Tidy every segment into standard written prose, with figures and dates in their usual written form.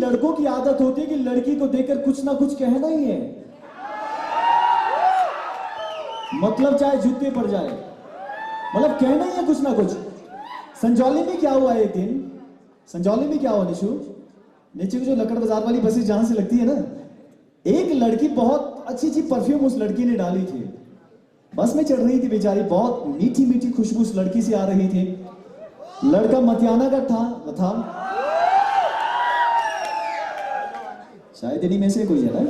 लड़कों की आदत होती है कि लड़की को देखकर कुछ ना कुछ कहना ही है, मतलब चाहे जूते पड़ जाए, मतलब कहना ही है कुछ ना कुछ। संजौली में क्या हुआ एक दिन, संजौली में क्या हुआ निशु, नीचे जो लकड़ बाजार वाली बसें जहां से लगती है ना, एक लड़की बहुत अच्छी परफ्यूम उस लड़की ने डाली थी, बस में चढ़ रही थी बेचारी, बहुत मीठी मीठी खुशबू उस लड़की से आ रही थी। लड़का मतियाना का था शायद इन्हीं में से कोई है ना।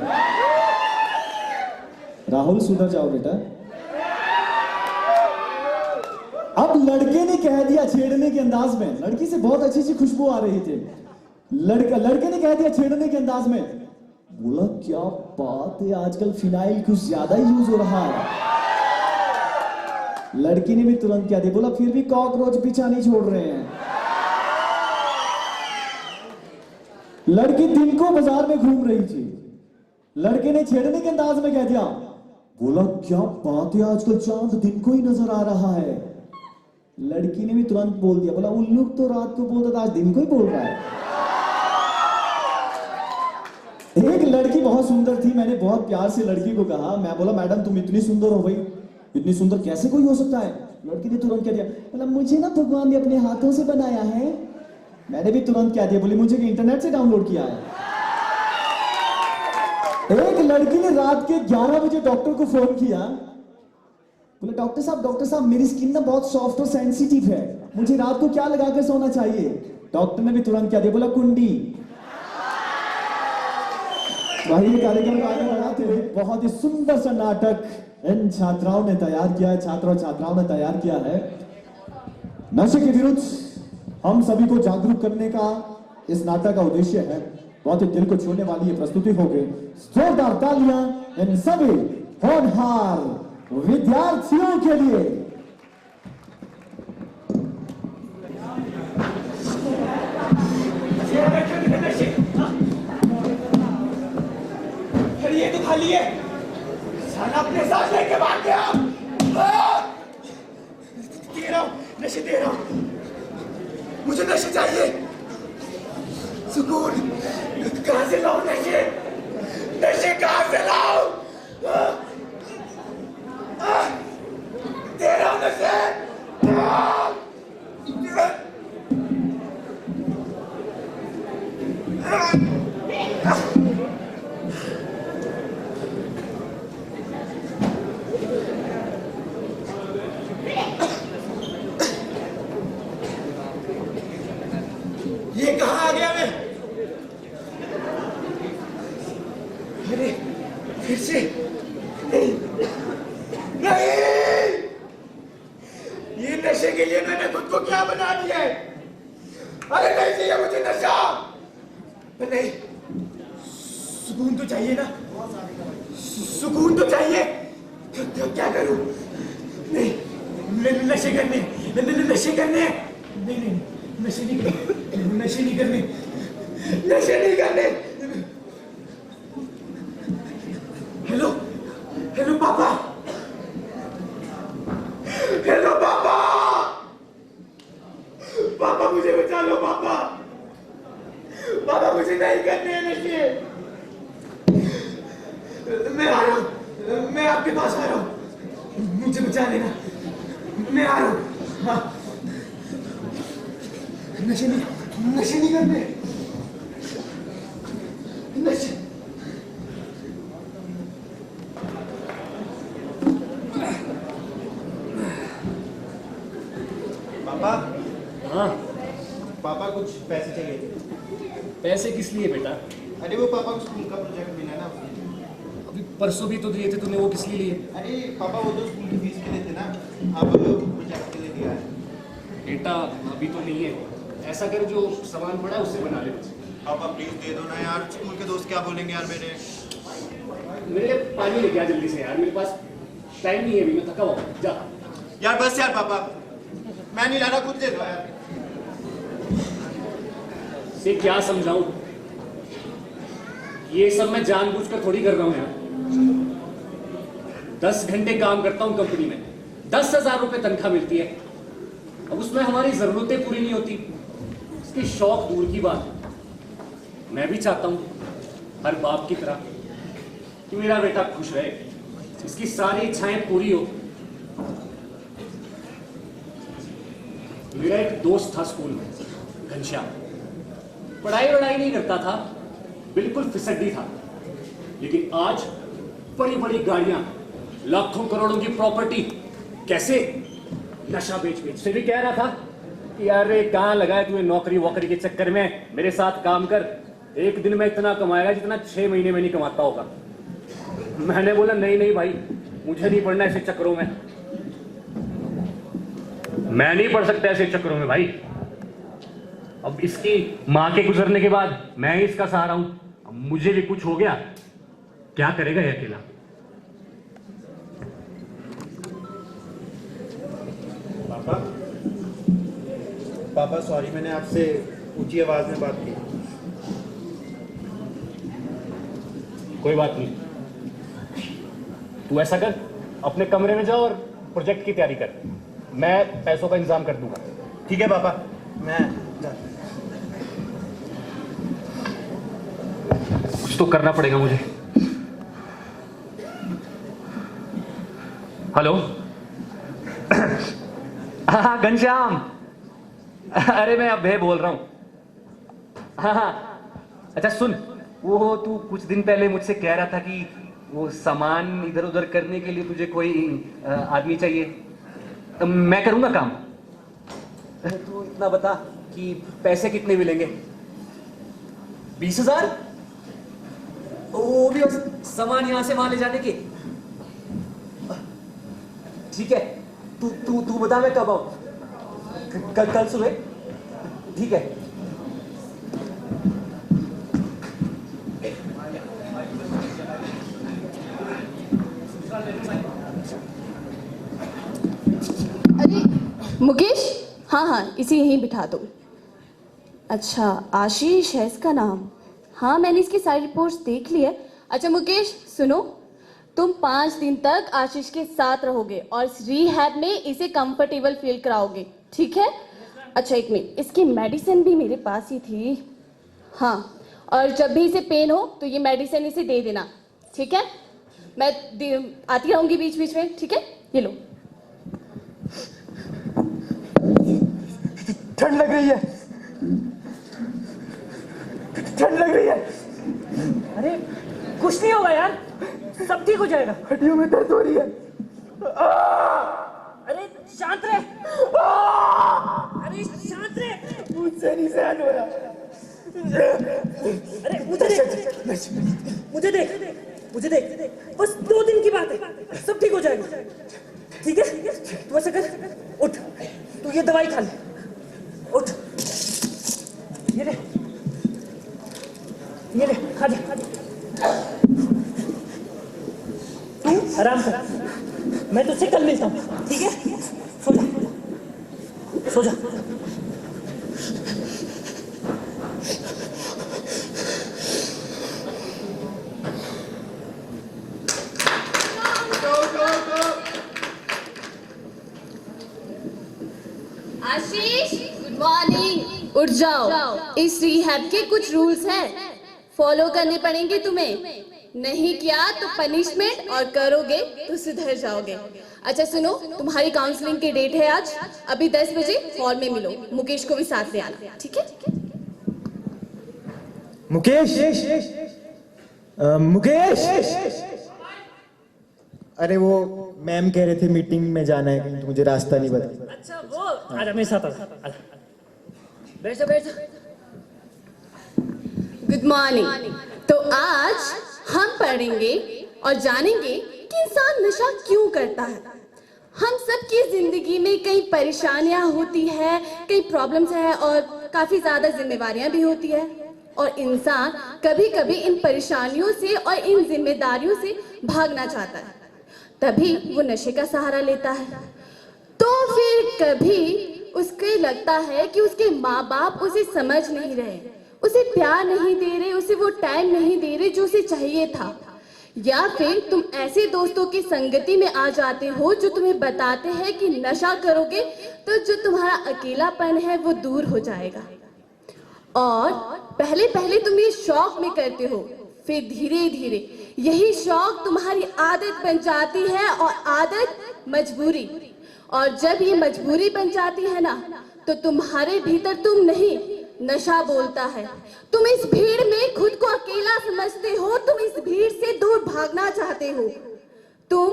राहुल सुधर जाओ बेटा। अब लड़के ने कह दिया छेड़ने के अंदाज में, लड़की से बहुत अच्छी खुशबू आ रही थी, लड़के ने कह दिया छेड़ने के अंदाज में, बोला क्या बात है आजकल फिनाइल कुछ ज्यादा ही यूज हो रहा है। लड़की ने भी तुरंत क्या दिया, बोला फिर भी कॉकरोच पीछा नहीं छोड़ रहे हैं। लड़की दिन को बाजार में घूम रही थी, लड़के ने छेड़ने के अंदाज में कह दिया, बोला क्या बात है आजकल चांद दिन को ही नजर आ रहा है। लड़की ने भी तुरंत बोल दिया, बोला उल्लू तो रात को बोलता था आज दिन को ही बोल रहा है। एक लड़की बहुत सुंदर थी, मैंने बहुत प्यार से लड़की को कहा, मैं बोला मैडम तुम इतनी सुंदर हो भाई, इतनी सुंदर कैसे कोई हो सकता है। लड़की ने तुरंत कह दिया, बोला मुझे ना भगवान ने अपने हाथों से बनाया है। मैंने भी तुरंत कह दिया, बोली मुझे इंटरनेट से डाउनलोड किया है। एक लड़की ने रात के 11 बजे डॉक्टर को फोन किया, बोले डॉक्टर साहब मेरी स्किन ना बहुत सॉफ्ट और सेंसिटिव है, मुझे रात को क्या लगाकर सोना चाहिए। डॉक्टर ने भी तुरंत क्या दिया, बोला कुंडी। वही कार्यक्रम आगे बढ़ाते हुए बहुत ही सुंदर सा नाटक इन छात्राओं ने तैयार किया है, छात्र और छात्राओं ने तैयार किया है। नशे के विरुद्ध हम सभी को जागरूक करने का इस नाटक का उद्देश्य है। बहुत ही दिल को छूने वाली ये प्रस्तुति होगी। जोरदार तालियां इन सभी होनहार विद्यार्थियों के लिए। ये तो खाली है, साला अपने साथ लेके भाग गया। दे रहा हूं नशे, दे रहा हूं, मुझे नशे चाहिए, सुकून कहां से लाऊं, नशे नशे कहां से लाऊं। दे रहा हूं नशे। ये कहां आ गया मैं? अरे फिर से नहीं, ये नशे के लिए मैंने खुद को क्या बना दिया है। अरे नहीं चाहिए मुझे नशा, नहीं, सुकून तो चाहिए ना, सुकून तो चाहिए। क्या करूं? नहीं, नशे करने, नशे करने, नहीं, नशे नहीं करने, नशे नहीं करने, नशे नहीं करने। हेलो हेलो पापा, हेलो पापा, पापा मुझे बचा लो पापा, पापा मुझे नहीं करने हैं नशे। मैं आ रहा हूँ, मैं आपके पास आ रहा हूँ, मुझे बचा लेना, मैं आ रहा हूँ। हाँ, नशे नहीं करने, नशे। पापा, हाँ पापा कुछ पैसे चाहिए थे। पैसे किस लिए बेटा? अरे वो पापा को स्कूल का प्रोजेक्ट मिला ना, अभी परसों भी तो दिए थे तूने, वो किस लिए लिए? अरे पापा वो तो स्कूल की फीस के लिए थे ना, अब प्रोजेक्ट के लिए दिया है। बेटा अभी तो नहीं है, ऐसा कर जो सामान पड़ा है उससे बना ले। पापा प्लीज दे दो ना यार, स्कूल के दोस्त क्या बोलेंगे यार मेरे लिए पानी लेके आ जल्दी से यार, मेरे पास टाइम नहीं है अभी, मैं थका हुआ हूं। जा यार, बस यार पापा, मैं नहीं ला रहा, खुद दे दो यार। से क्या समझाऊं, ये सब मैं जानबूझकर थोड़ी कर रहा हूं यार। 10 घंटे काम करता हूं कंपनी में, 10,000 रुपए तनख्वाह मिलती है, अब उसमें हमारी जरूरतें पूरी नहीं होती, इसके शौक दूर की बात है। मैं भी चाहता हूँ हर बाप की तरह कि मेरा बेटा खुश रहे, इसकी सारी इच्छाएं पूरी हो। मेरा एक दोस्त था स्कूल में, घनश्याम। पढ़ाई वढ़ाई नहीं करता था, बिल्कुल फिसड्डी था, लेकिन आज बड़ी बड़ी गाड़ियां, लाखों करोड़ों की प्रॉपर्टी। कैसे? नशा बेच बेच। से भी कह रहा था कि यार कहाँ लगा है तुम्हें नौकरी वोकरी के चक्कर में, मेरे साथ काम कर, एक दिन में इतना कमाएगा जितना 6 महीने में नहीं कमाता होगा। मैंने बोला नहीं नहीं भाई, मुझे नहीं पढ़ना ऐसे चक्करों में, मैं नहीं पढ़ सकता ऐसे चक्करों में भाई। अब इसकी माँ के गुजरने के बाद मैं ही इसका सहारा हूं, अब मुझे भी कुछ हो गया क्या करेगा ये अकेला। पापा पापा सॉरी, मैंने आपसे ऊंची आवाज में बात की। कोई बात नहीं, तू ऐसा कर, अपने कमरे में जाओ और प्रोजेक्ट की तैयारी कर, मैं पैसों का इंतजाम कर दूंगा। ठीक है पापा, मैं कुछ तो करना पड़ेगा मुझे। हेलो। हाँ घनश्याम, अरे मैं अभय बोल रहा हूँ। हाँ अच्छा सुन, वो तू कुछ दिन पहले मुझसे कह रहा था कि वो सामान इधर उधर करने के लिए तुझे कोई आदमी चाहिए। मैं करूंगा काम। तू इतना बता कि पैसे कितने मिलेंगे? 20,000? वो भी सामान यहां से वहां ले जाने के। ठीक है, तू तू तू बता मैं कब आऊं? कल सुबह? ठीक है। अरे मुकेश, हाँ इसे यहीं बिठा दो। अच्छा आशीष है इसका नाम। हाँ मैंने इसकी सारी रिपोर्ट्स देख ली है। अच्छा मुकेश सुनो, तुम 5 दिन तक आशीष के साथ रहोगे और इस रिहैब में इसे कंफर्टेबल फील कराओगे, ठीक है? अच्छा एक मिनट, इसकी मेडिसिन भी मेरे पास ही थी। हाँ, और जब भी इसे पेन हो तो ये मेडिसिन इसे दे देना, ठीक है? मैं आती रहूंगी बीच बीच में, ठीक है? ये लो। ठंड लग रही है, ठंड लग रही है। अरे कुछ नहीं होगा यार, सब ठीक हो जाएगा। हड्डियों में दर्द हो रही है। अरे शांत रहे, अरे शांत रहे। मुझसे नहीं सहन हो रहा। अरे मुझे देख, बस 2 दिन की बात है, सब ठीक हो जाएगा, ठीक है? तू ऐसा कर, उठ, तू ये दवाई खा ले, उठ, ये ले खा जा। तू आराम कर, मैं तुझसे कल मिलता हूँ, ठीक है? सो जा। आशीष गुड मॉर्निंग, उठ जाओ। इस रिहैब के कुछ रूल्स हैं, फॉलो करने पड़ेंगे तुम्हें। नहीं किया तो पनिशमेंट, और करोगे तो सुधर जाओगे। अच्छा सुनो, तुम्हारी काउंसलिंग की डेट है आज, अभी 10 बजे हॉल में मिलो। मुकेश को भी साथ ले आना, ठीक है? मुकेश, अरे वो मैम कह रहे थे मीटिंग में जाना है कहीं, तो मुझे रास्ता नहीं पता। अच्छा वो आजा मेरे साथ, आजा बैठ जा। Good morning. तो आज हम पढ़ेंगे और जानेंगे कि इंसान नशा क्यों करता है। हम सबकी जिंदगी में कई परेशानियां होती है, कई प्रॉब्लम्स है और काफी ज्यादा जिम्मेवारियां भी होती है, और इंसान कभी कभी इन परेशानियों से और इन जिम्मेदारियों से भागना चाहता है, तभी वो नशे का सहारा लेता है। तो फिर कभी उसके लगता है कि उसके माँ बाप उसे समझ नहीं रहे, उसे प्यार नहीं दे रहे, उसे वो टाइम नहीं दे रहे जो उसे चाहिए था, या फिर तुम ऐसे दोस्तों की संगति में आ जाते हो जो तुम्हें बताते हैं कि नशा करोगे तो जो तुम्हारा अकेलापन है वो दूर हो जाएगा। और पहले पहले तुम ये शौक में करते हो, फिर धीरे धीरे यही शौक तुम्हारी आदत बन जाती है और आदत मजबूरी। और जब ये मजबूरी बन जाती है ना, तो तुम्हारे भीतर तुम नहीं, नशा बोलता है। तुम इस भीड़ में खुद को अकेला समझते हो, तुम इस भीड़ से दूर भागना चाहते हो। तुम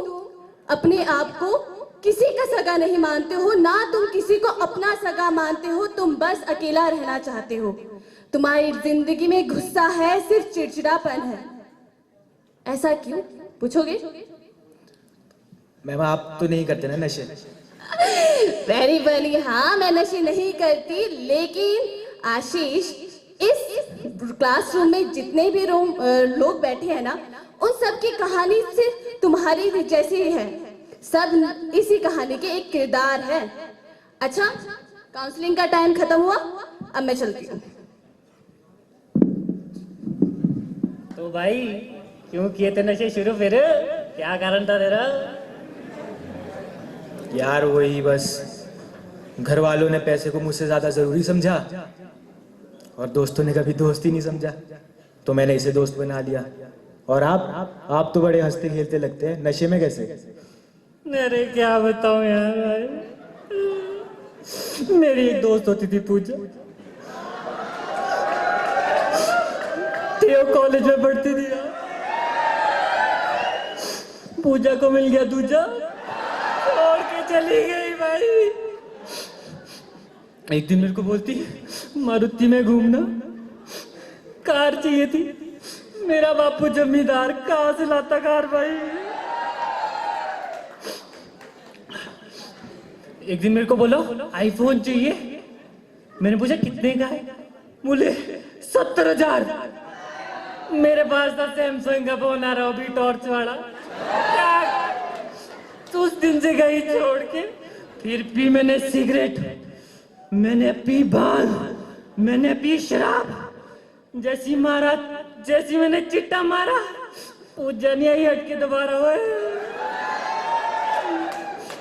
अपने आप को किसी का सगा नहीं मानते हो, ना तुम किसी को अपना सगा मानते हो, तुम बस अकेला रहना चाहते हो। तुम्हारी जिंदगी में गुस्सा है, सिर्फ चिड़चिड़ापन है। ऐसा क्यों, पूछोगे? मैम आप तो नहीं करते ना नशे? वेरी वेरी, हाँ मैं नशे नहीं करती, लेकिन आशीष, इस क्लासरूम में जितने भी लोग बैठे हैं ना, उन सब की कहानी सिर्फ तुम्हारी जैसी ही है। सब इसी कहानी के एक किरदार है। अच्छा, काउंसलिंग का टाइम खत्म हुआ, अब मैं चलती हूँ। तो भाई क्यों किए थे नशे शुरू, फिर क्या कारण था तेरा? यार वही बस, घर वालों ने पैसे को मुझसे ज्यादा जरूरी समझा और दोस्तों ने कभी दोस्त ही नहीं समझा, तो मैंने इसे दोस्त बना लिया। और आप तो बड़े हंसते खेलते लगते हैं, नशे में कैसे? अरे क्या बताऊं यार भाई, मेरी एक दोस्त होती थी पूजा, तेरे कॉलेज में पढ़ती थी यार। पूजा को मिल गया दूजा, छोड़ के चली गई भाई। एक दिन मेरे को बोलती, मारुति में घूमना, कार चाहिए थी। मेरा बापू जमींदार, कहाँ से लाता कार भाई। एक दिन मेरे को बोला आईफोन चाहिए। मैंने पूछा कितने का है, बोले 70,000। मेरे पास था सैमसंग का फोन आ रहा, भी टॉर्च वाला। तो उस दिन से गई छोड़ के। फिर पी मैंने सिगरेट, मैंने पी भांग, मैंने पी शराब। जैसी मैंने चिट्टा मारा, पूजा नहीं आई, हट के दोबारा हुए।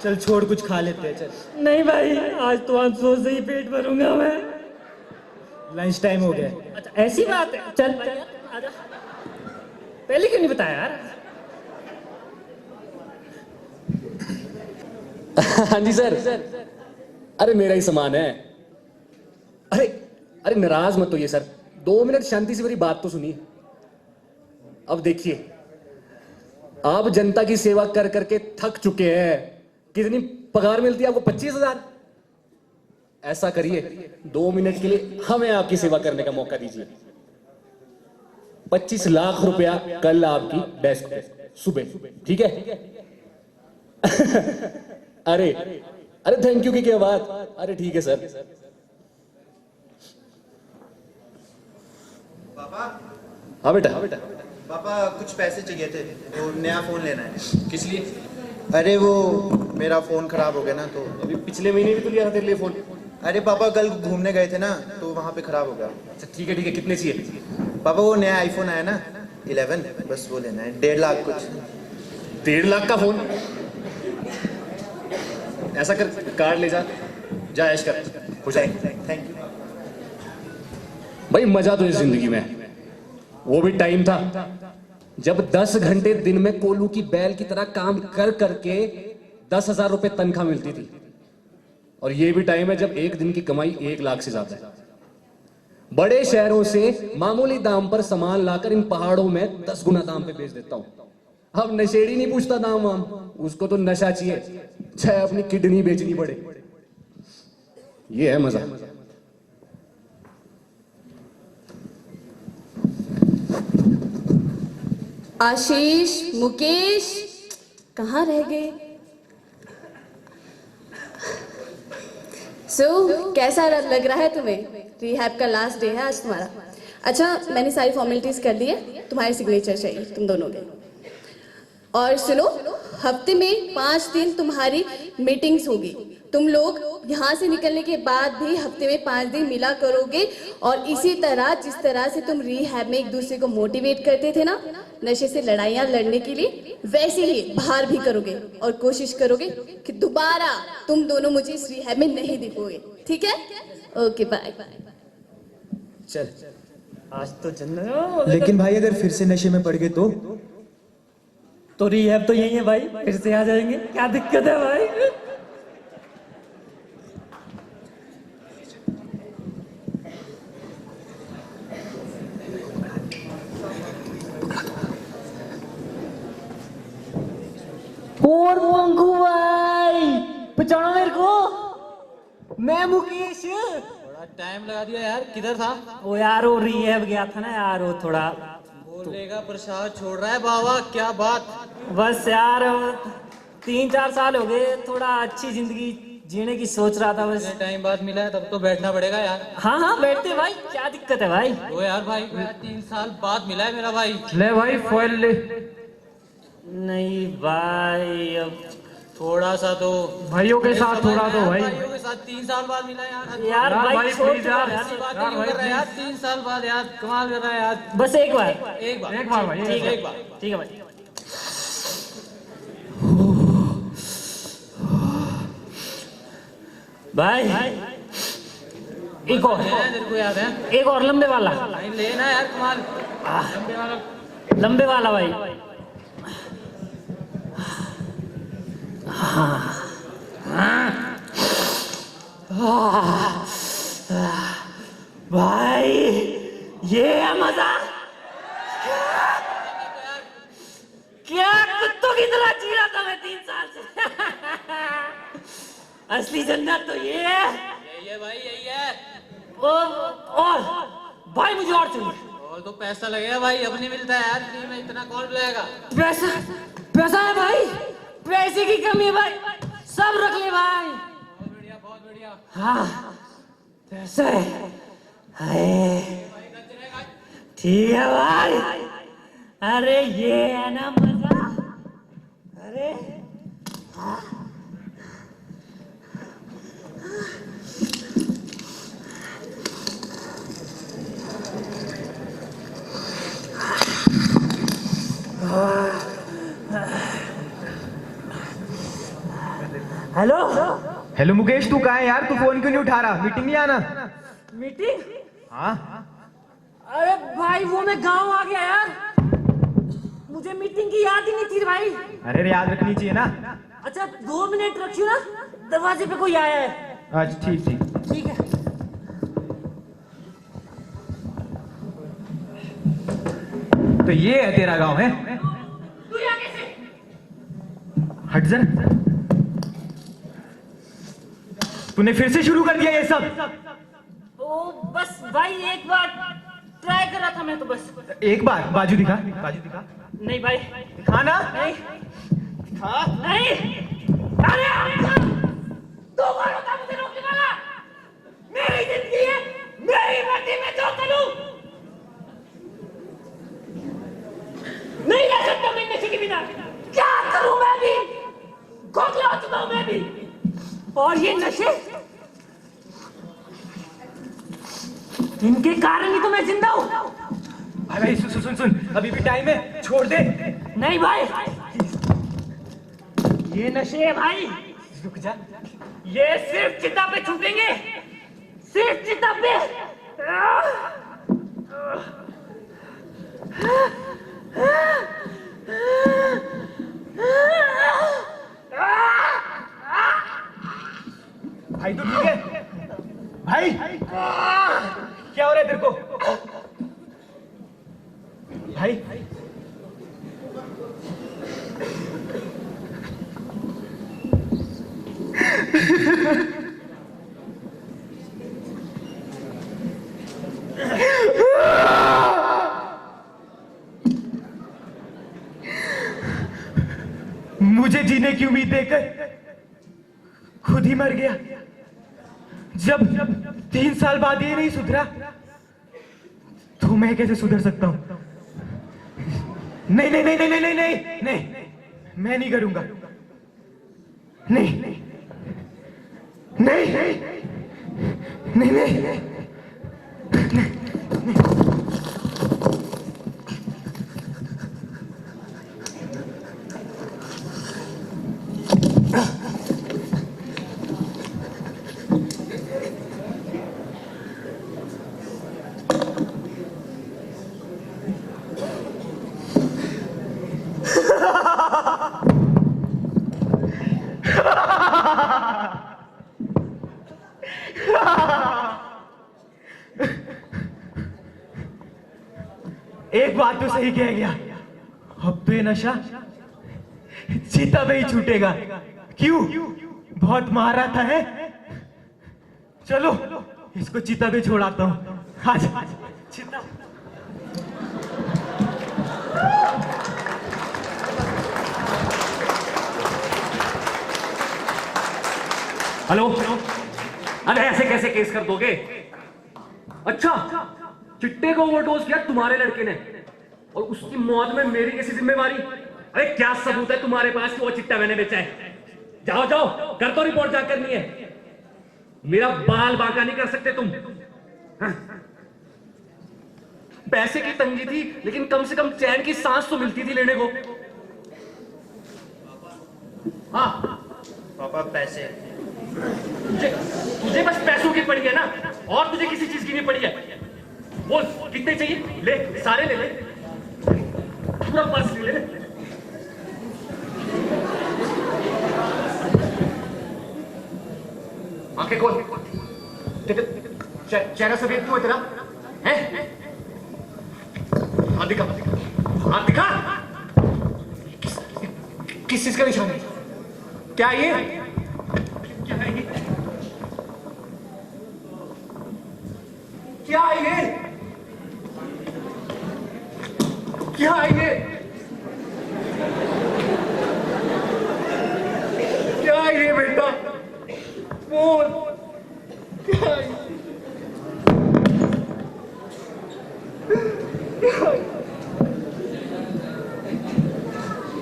चल छोड़, कुछ खा लेते हैं चल। नहीं भाई, आज तो आंसू से ही पेट भरूंगा मैं। लंच टाइम हो गया। अच्छा ऐसी बात है, चल आजा। पहले क्यों नहीं बताया यार? हाँ जी सर। अरे मेरा ही सामान है। अरे नाराज मत होइए सर, 2 मिनट शांति से मेरी बात तो सुनिए। अब देखिए, आप जनता की सेवा कर करके थक चुके हैं। कितनी पगार मिलती है आपको? 25,000। ऐसा करिए, 2 मिनट के लिए हमें आपकी सेवा करने का मौका दीजिए। 25 लाख रुपया कल आपकी डेस्क पे सुबह, ठीक है? अरे थैंक यू की क्या बात। अरे ठीक है सर। पापा हाँ बेटा। पापा कुछ पैसे चाहिए थे, वो नया फोन लेना है। किस लिए? अरे वो मेरा फोन खराब हो गया ना, तो अभी पिछले महीने भी तो लिया था तेरे लिए फोन। अरे पापा कल घूमने गए थे ना, तो वहाँ पे खराब हो गया। अच्छा ठीक है, कितने चाहिए? पापा वो नया आईफोन आया ना 11, बस वो लेना है, 1.5 लाख कुछ। 1.5 लाख का फोन? ऐसा कर, कार्ड ले जा ऐश कर, हो जाए। Thank you. भाई मजा तो इस जिंदगी में, वो भी टाइम था जब 10 घंटे दिन में कोलू की बैल की तरह काम कर करके 10,000 रुपए तनख्वाह मिलती थी। और ये भी टाइम है जब एक दिन की कमाई 1 लाख से ज्यादा है। बड़े शहरों से मामूली दाम पर सामान लाकर इन पहाड़ों में 10 गुना दाम पे बेच देता हूं। अब नशेड़ी नहीं पूछता दाम वाम, उसको तो नशा चाहिए, चाहे अपनी किडनी बेचनी पड़े। ये है मजा। आशीष, मुकेश कहाँ रह गए? कैसा लग रहा है तुम्हें? रिहैब का लास्ट डे है आज तुम्हारा। अच्छा, मैंने सारी फॉर्मेलिटीज कर दी है, तुम्हारे सिग्नेचर चाहिए तुम दोनों के। और सुनो, हफ्ते में 5 दिन तुम्हारी मीटिंग्स होगी। तुम लोग यहाँ से निकलने के बाद भी हफ्ते में 5 दिन मिला करोगे। और इसी तरह जिस तरह से तुम रिहैब में एक दूसरे को मोटिवेट करते थे ना नशे से लड़ाइयाँ लड़ने के लिए, वैसे ही बाहर भी करोगे और कोशिश करोगे कि दोबारा तुम दोनों मुझे इस रिहैब में नहीं दिखोगे। ठीक है? Okay bye. चल। आज तो जन्नत। लेकिन भाई अगर फिर से नशे में पड़ गए तो रिहैब तो यही है भाई, फिर से आ जाएंगे, क्या दिक्कत है भाई? और पंकु भाई पहचाना मेरे को? मैं मुकेश। बड़ा टाइम लगा दिया यार, किधर था? ओ यार वो रिहैब गया था ना यार, वो थोड़ा बोलेगा प्रसाद छोड़ रहा है बाबा, क्या बात? बस यार 3-4 साल हो गए, थोड़ा अच्छी जिंदगी जीने की सोच रहा था बस। टाइम बाद मिला है तब तो बैठना पड़ेगा यार। हाँ हाँ बैठते भाई, क्या दिक्कत है भाई? ओ यार भाई 3 साल बाद मिला है मेरा भाई। ले भाई फॉइल ले। नहीं भाई अब थोड़ा सा तो भाइयों के साथ थोड़ा तो भाई। भाइयों के साथ 3 साल बाद मिला यार। यार भाई प्लीज यार, ऐसी बात नहीं कर रहा है यार। 3 साल बाद यार, कमाल कर रहा है यार। बस एक बार एक बार भाई, ठीक है एक बार। ठीक है भाई। भाई एक और तेरे को याद है? एक और लंबे वाला लाइन लेना यार, कमाल। लंबे वाला भाई। भाई ये है मजा। क्या कुत्तों की तरह जी रहा था मैं 3 साल से। असली जन्नत तो ये है। यही है भाई, यही है। और भाई मुझे और चाहिए। और तो पैसा लगेगा भाई, अब नहीं मिलता है यार फ्री में, इतना कौन लेगा? पैसा पैसा है भाई, पैसे की कमी है भाई, सब रख ले भाई। बहुत बढ़िया, बहुत बढ़िया। हाँ पैसा है। हाय ठीक है भाई। अरे ये है ना मजा। अरे हेलो हेलो मुकेश, तू कहाँ है यार? तू फोन क्यों नहीं उठा रहा? मीटिंग नहीं आना? मीटिंग? हाँ अरे भाई वो मैं गांव आ गया यार, मुझे मीटिंग की याद ही नहीं थी भाई। अरे याद रखनी चाहिए ना। अच्छा 2 मिनट रखियो ना, दरवाजे पे कोई आया है। अच्छा ठीक ठीक। ठीक है। तो ये है तेरा गांव है? तू यहाँ कैसे? हट जा। तूने फिर से शुरू कर दिया ये सब? ओ बस भाई एक बार ट्राई कर रहा था मैं तो बस। एक बार बाजू दिखा, बाजू दिखा। नहीं भाई दिखा ना। नहीं नहीं। अरे तू कौन होता मुझे रोकने वाला? मेरी जिंदगी है, मेरी मर्जी में जो करूं। नहीं रह सकता मैं नशे के बिना। क्या करूं मैं भी, खोखला हो चुका हूं मैं भी। और ये नशे, इनके कारण ही तो मैं जिंदा हूं। भाई भाई सुन सुन सुन, अभी भी टाइम है, छोड़ दे। नहीं भाई ये नशे है भाई, रुक जा। ये सिर्फ चिता पे छूटेंगे, सिर्फ चिता पे। भाई तो ठीक है? भाई क्या हो रहा है तेरे को? भाई मुझे जीने की उम्मीद देकर खुद ही मर गया। जब 3 साल बाद ये नहीं सुधरा तो मैं कैसे सुधर सकता हूं? नहीं नहीं नहीं नहीं नहीं नहीं नहीं नहीं, मैं नहीं करूंगा। नहीं नहीं नहीं नहीं नहीं नहीं। तो सही कह गया। अब तो ये नशा चीता पे ही छूटेगा। क्यों? बहुत मारा था है। चलो इसको चीता पे छोड़ाता हूँ। आज चीता। हेलो, अरे ऐसे कैसे केस कर दोगे? अच्छा, चिट्टे को ओवरडोज किया तुम्हारे लड़के ने और उसकी मौत में मेरी कैसी जिम्मेवारी? अरे क्या सबूत है तुम्हारे पास कि वो चिट्टा मैंने बेचा है? जाओ जाओ, कर दो रिपोर्ट, जा करनी है। मेरा बाल बांका नहीं कर सकते तुम। हाँ। पैसे की तंगी थी, लेकिन कम से कम चैन की सांस तो मिलती थी लेने को। हाँ पापा पैसे। तुझे बस पैसों की पड़ी है ना, और तुझे किसी चीज की नहीं पड़ी है। बोल कितने चाहिए? ले, सारे ले ले, पूरा पर्स ले ले। आंखें खोल, चेहरा सफेद क्यों है तेरा? हैं? हाथ दिखा, हाथ दिखा। किस चीज का निशान है? क्या ये? क्या है ये? क्या है ये? क्या है ये? क्या है ये बेटा? बोल, क्या है?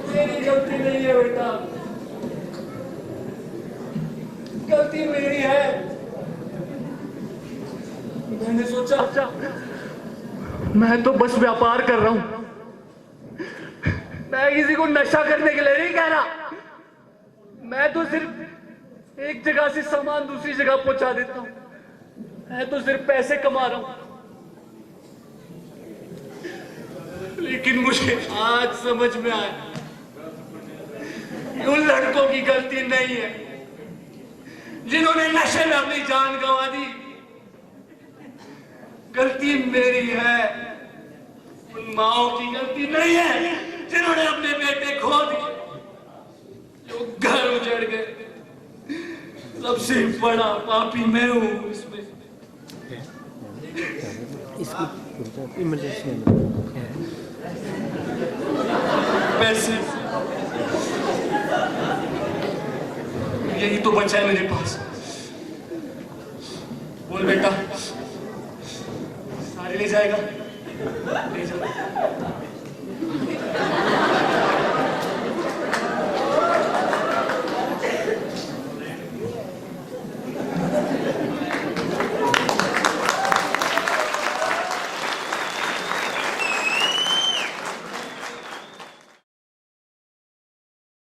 मेरी गलती नहीं है बेटा, गलती मेरी है। मैंने सोचा मैं तो बस व्यापार कर रहा हूं, मैं किसी को नशा करने के लिए नहीं कह रहा। मैं तो सिर्फ एक जगह से सामान दूसरी जगह पहुंचा देता हूं। मैं तो सिर्फ पैसे कमा रहा हूं। लेकिन मुझे आज समझ में आया उन लड़कों की गलती नहीं है जिन्होंने नशे में अपनी जान गंवा दी। गलती मेरी है। उन माओ की गलती नहीं है जिन्होंने अपने बेटे खो दिए, जो घर उजड़ गए। सबसे बड़ा पापी मैं हूं इसमें। पैसे, यही तो बचा है मेरे पास। बोल बेटा, सारे ले जाएगा? ले जाओ।